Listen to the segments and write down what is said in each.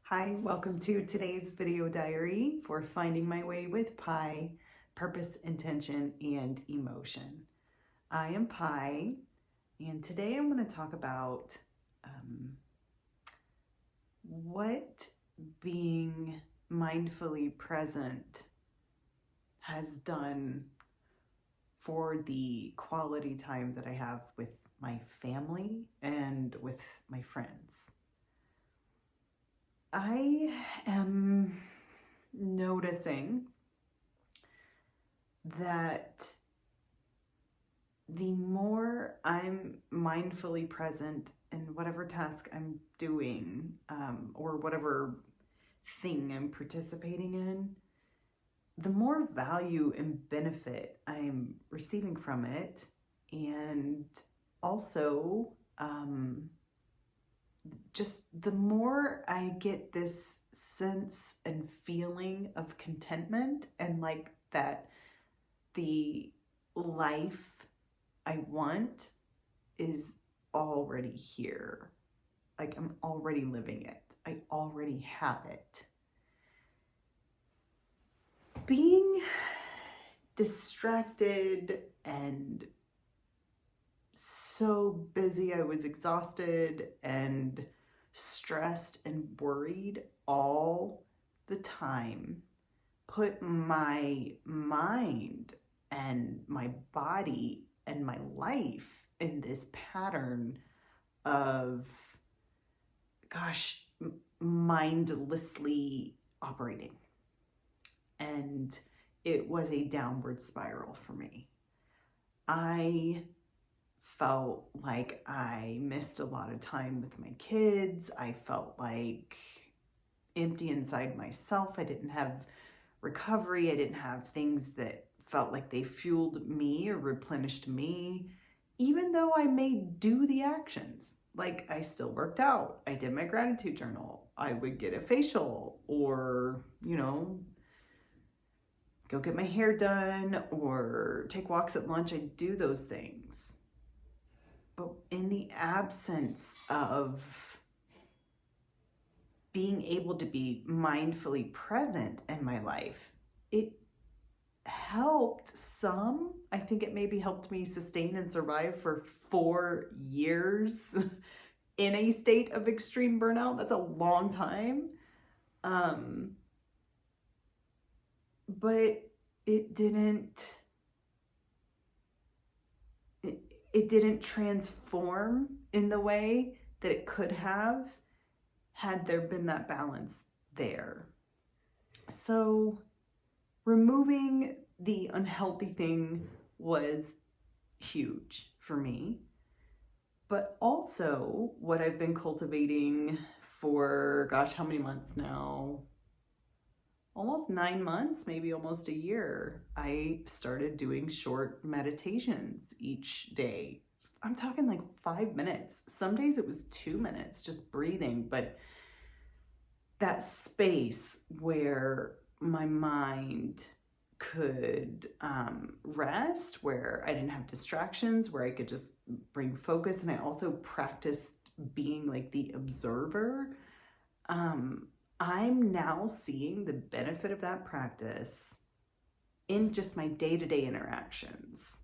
Hi, welcome to today's video diary for Finding My Way with Pi, Purpose, Intention, and Emotion. I am Pi, and today I'm going to talk about what being mindfully present has done for the quality time that I have with my family and with my friends. I am noticing that the more I'm mindfully present in whatever task I'm doing, or whatever thing I'm participating in, the more value and benefit I'm receiving from it. And also, just the more I get this sense and feeling of contentment and like that the life I want is already here. Like I'm already living it. I already have it. Being distracted and so busy, I was exhausted and stressed and worried all the time, put my mind and my body and my life in this pattern of, mindlessly operating. And it was a downward spiral for me. I felt like I missed a lot of time with my kids. I felt like empty inside myself. I didn't have recovery. I didn't have things that felt like they fueled me or replenished me, even though I may do the actions. Like I still worked out. I did my gratitude journal. I would get a facial or, go get my hair done or take walks at lunch. I do those things. But in the absence of being able to be mindfully present in my life, it helped some. I think it maybe helped me sustain and survive for 4 years in a state of extreme burnout. That's a long time. But it didn't transform in the way that it could have had there been that balance there. So removing the unhealthy thing was huge for me. But also what I've been cultivating for, how many months now? Almost 9 months, maybe almost a year. I started doing short meditations each day. I'm talking like 5 minutes. Some days it was 2 minutes, just breathing, but that space where my mind could rest, where I didn't have distractions, where I could just bring focus. And I also practiced being like the observer. I'm now seeing the benefit of that practice in just my day-to-day interactions.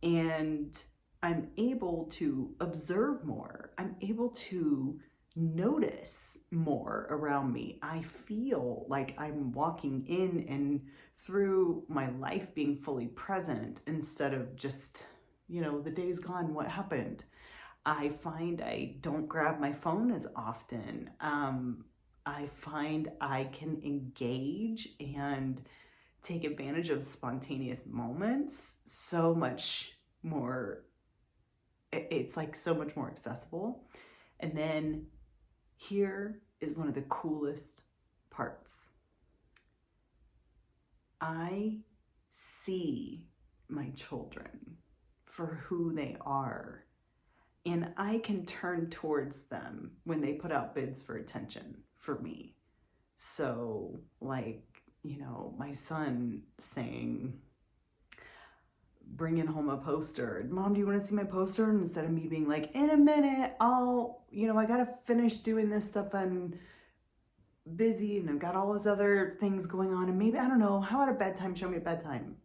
And I'm able to observe more. I'm able to notice more around me. I feel like I'm walking in and through my life being fully present instead of just, the day's gone, what happened? I find I don't grab my phone as often. I find I can engage and take advantage of spontaneous moments so much more. It's like so much more accessible. And then here is one of the coolest parts. I see my children for who they are, and I can turn towards them when they put out bids for attention for me. So, like, my son saying, bringing home a poster. Mom, do you want to see my poster? And instead of me being like, in a minute, I gotta finish doing this stuff on busy and I've got all his other things going on, and maybe, I don't know, how about a bedtime? Show me a bedtime.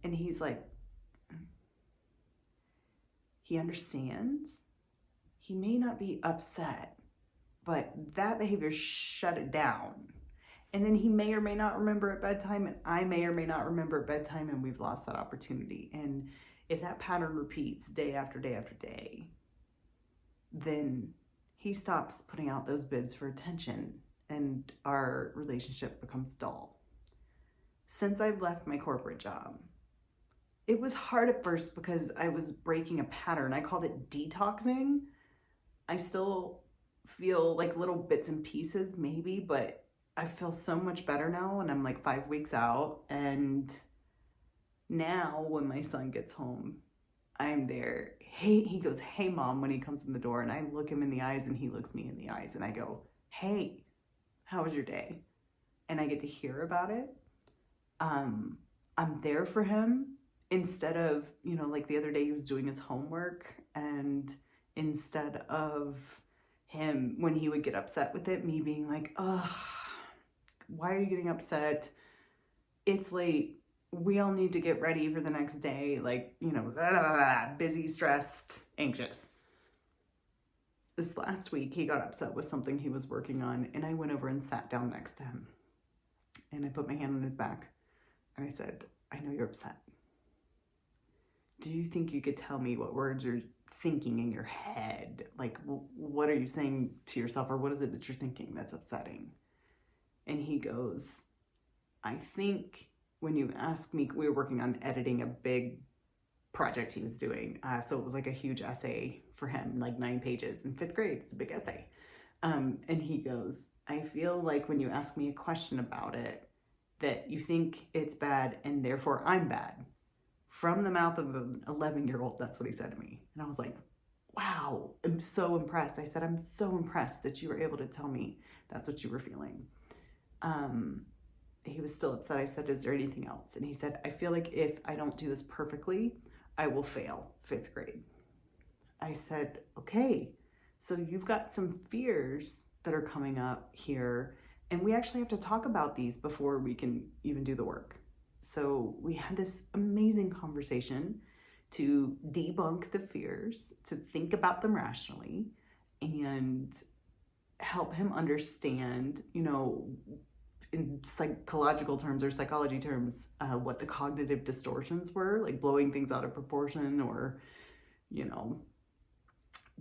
And he's like, he understands. He may not be upset, but that behavior shut it down. And then he may or may not remember at bedtime, and I may or may not remember at bedtime, and we've lost that opportunity. And if that pattern repeats day after day after day, then he stops putting out those bids for attention and our relationship becomes dull. Since I've left my corporate job, it was hard at first because I was breaking a pattern. I called it detoxing. I still feel like little bits and pieces maybe, but I feel so much better now, and I'm like 5 weeks out. And now when my son gets home, I'm there. Hey, he goes, "Hey, Mom," when he comes in the door, and I look him in the eyes and he looks me in the eyes, and I go, "Hey, how was your day?" And I get to hear about it. I'm there for him instead of, like the other day he was doing his homework, and instead of him, when he would get upset with it, me being like, "Ugh, why are you getting upset? It's late. We all need to get ready for the next day." Like, busy, stressed, anxious. This last week, he got upset with something he was working on, and I went over and sat down next to him. And I put my hand on his back, and I said, "I know you're upset. Do you think you could tell me what words you're thinking in your head? Like, what are you saying to yourself, or what is it that you're thinking that's upsetting?" And he goes, "I think when you ask me," we were working on editing a big project he was doing. So it was like a huge essay for him, like 9 pages in 5th grade. It's a big essay. And he goes, "I feel like when you ask me a question about it, that you think it's bad and therefore I'm bad." From the mouth of an 11-year-old, that's what he said to me. And I was like, wow, I'm so impressed. I said, "I'm so impressed that you were able to tell me that's what you were feeling." He was still upset. I said, "Is there anything else?" And he said, "I feel like if I don't do this perfectly, I will fail 5th grade. I said, "Okay, so you've got some fears that are coming up here, and we actually have to talk about these before we can even do the work." So we had this amazing conversation to debunk the fears, to think about them rationally, and help him understand, in psychological terms or psychology terms, what the cognitive distortions were, like blowing things out of proportion, or,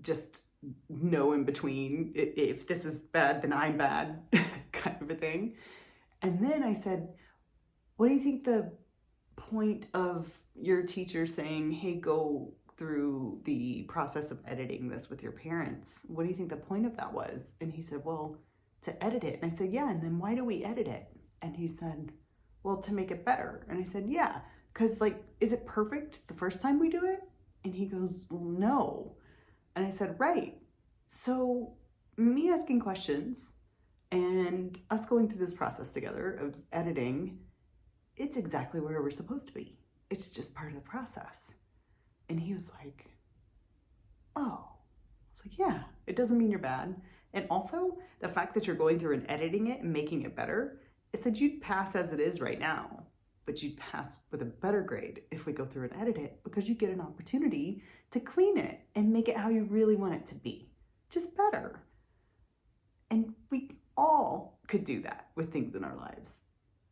just no in between. If this is bad, then I'm bad, kind of a thing. And then I said, "What do you think the point of your teacher saying, 'Hey, go through the process of editing this with your parents'? What do you think the point of that was?" And he said, "Well, to edit it." And I said, "Yeah, and then why do we edit it?" And he said, "Well, to make it better." And I said, "Yeah, because is it perfect the first time we do it?" And he goes, "Well, no." And I said, "Right. So me asking questions and us going through this process together of editing, it's exactly where we're supposed to be. It's just part of the process." And he was like, "Oh." I was like, "Yeah, it doesn't mean you're bad. And also, the fact that you're going through and editing it and making it better, it said you'd pass as it is right now, but you'd pass with a better grade if we go through and edit it, because you get an opportunity to clean it and make it how you really want it to be, just better." And we all could do that with things in our lives.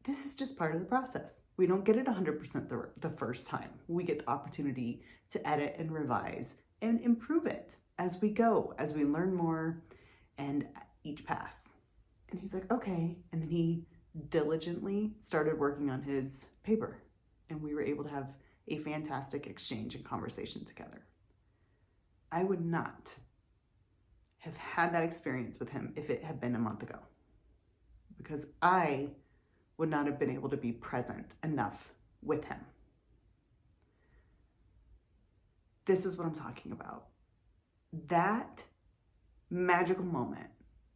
This is just part of the process. We don't get it 100% the first time. We get the opportunity to edit and revise and improve it as we go, as we learn more and each pass. And he's like, "Okay." And then he diligently started working on his paper, and we were able to have a fantastic exchange and conversation together. I would not have had that experience with him if it had been a month ago, because I would not have been able to be present enough with him. This is what I'm talking about. That magical moment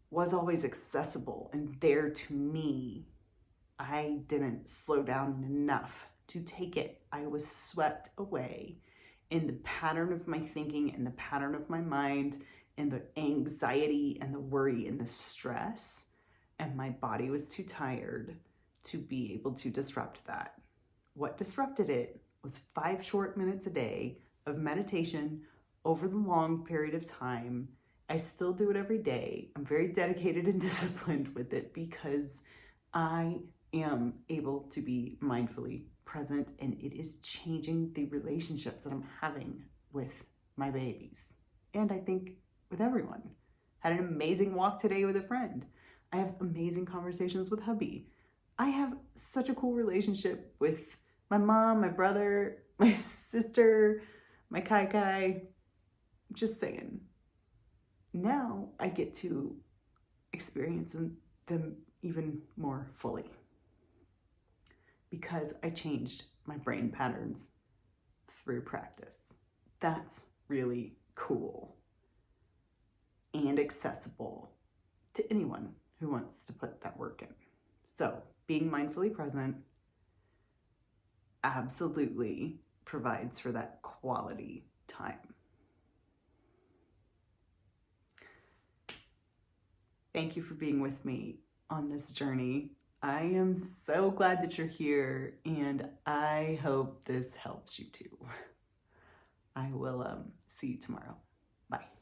was always accessible and there to me. I didn't slow down enough to take it. I was swept away in the pattern of my thinking and the pattern of my mind and the anxiety and the worry and the stress and my body was too tired to be able to disrupt that. What disrupted it was 5 short minutes a day of meditation over the long period of time. I still do it every day. I'm very dedicated and disciplined with it because I am able to be mindfully present, and it is changing the relationships that I'm having with my babies. And I think with everyone. Had an amazing walk today with a friend. I have amazing conversations with hubby. I have such a cool relationship with my mom, my brother, my sister, my Kai. Just saying. Now I get to experience them even more fully because I changed my brain patterns through practice. That's really cool and accessible to anyone who wants to put that work in. So being mindfully present absolutely provides for that quality time. Thank you for being with me on this journey. I am so glad that you're here, and I hope this helps you too. I will see you tomorrow. Bye.